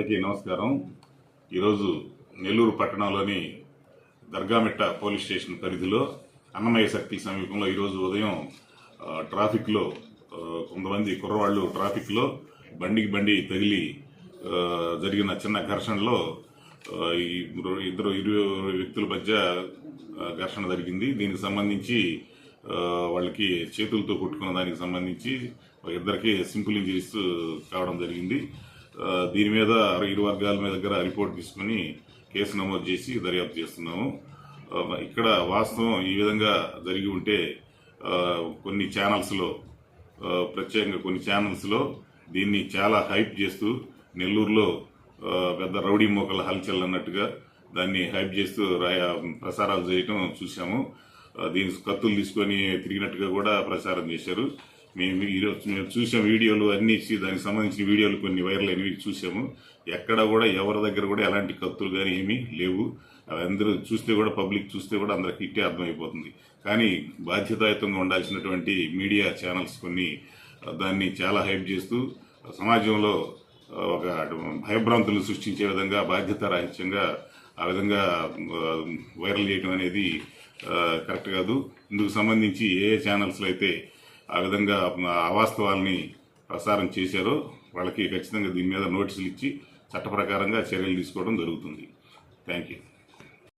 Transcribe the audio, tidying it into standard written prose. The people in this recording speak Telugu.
అందరికీ నమస్కారం. ఈరోజు నెల్లూరు పట్టణంలోని దర్గామిట్ట పోలీస్ స్టేషన్ పరిధిలో అన్నమయ్య సర్కిల్ సమీపంలో ఈరోజు ఉదయం ట్రాఫిక్లో కొంతమంది కుర్రవాళ్ళు ట్రాఫిక్లో బండి తగిలి జరిగిన చిన్న ఘర్షణలో ఇరు వ్యక్తుల మధ్య ఘర్షణ జరిగింది. దీనికి సంబంధించి వాళ్ళకి చేతులతో కొట్టుకున్న దానికి సంబంధించి ఇద్దరికి సింపుల్ ఇంజరీస్ కావడం జరిగింది. దీని మీద ఇరు వర్గాల మీద దగ్గర రిపోర్ట్ తీసుకుని కేసు నమోదు చేసి దర్యాప్తు చేస్తున్నాము. ఇక్కడ వాస్తవం ఈ విధంగా జరిగి ఉంటే కొన్ని ఛానల్స్లో ప్రత్యేకంగా కొన్ని ఛానల్స్లో దీన్ని చాలా హైప్ చేస్తూ నెల్లూరులో పెద్ద రౌడీ మోకల హల్చల్ అన్నట్టుగా దాన్ని హైప్ చేస్తూ ప్రసారాలు చేయటం చూసాము. దీని కత్తులు తీసుకొని తిరిగినట్టుగా కూడా ప్రచారం చేశారు. మేము చూసాం వీడియోలు అన్ని దానికి సంబంధించిన వీడియోలు కొన్ని వైరల్ అయినవి చూసాము. ఎక్కడ కూడా ఎవరి దగ్గర కూడా ఎలాంటి కత్తులు కానీ ఏమీ లేవు. అందరూ చూస్తే కూడా పబ్లిక్ చూస్తే కూడా అందరికి ఇట్టే అర్థమైపోతుంది. కానీ బాధ్యతాయుతంగా ఉండాల్సినటువంటి మీడియా ఛానల్స్ కొన్ని దాన్ని చాలా హైప్ చేస్తూ సమాజంలో ఒక భయభ్రాంతులు సృష్టించే విధంగా బాధ్యతారాహిత్యంగా ఆ విధంగా వైరల్ చేయడం అనేది కరెక్ట్ కాదు. ఇందుకు సంబంధించి ఏ ఛానల్స్లో అయితే ఆ విధంగా అవాస్తవాల్ని ప్రసారం చేశారో వాళ్ళకి ఖచ్చితంగా దీని మీద నోటీసులు ఇచ్చి చట్ట ప్రకారంగా చర్యలు తీసుకోవడం జరుగుతుంది. Thank you.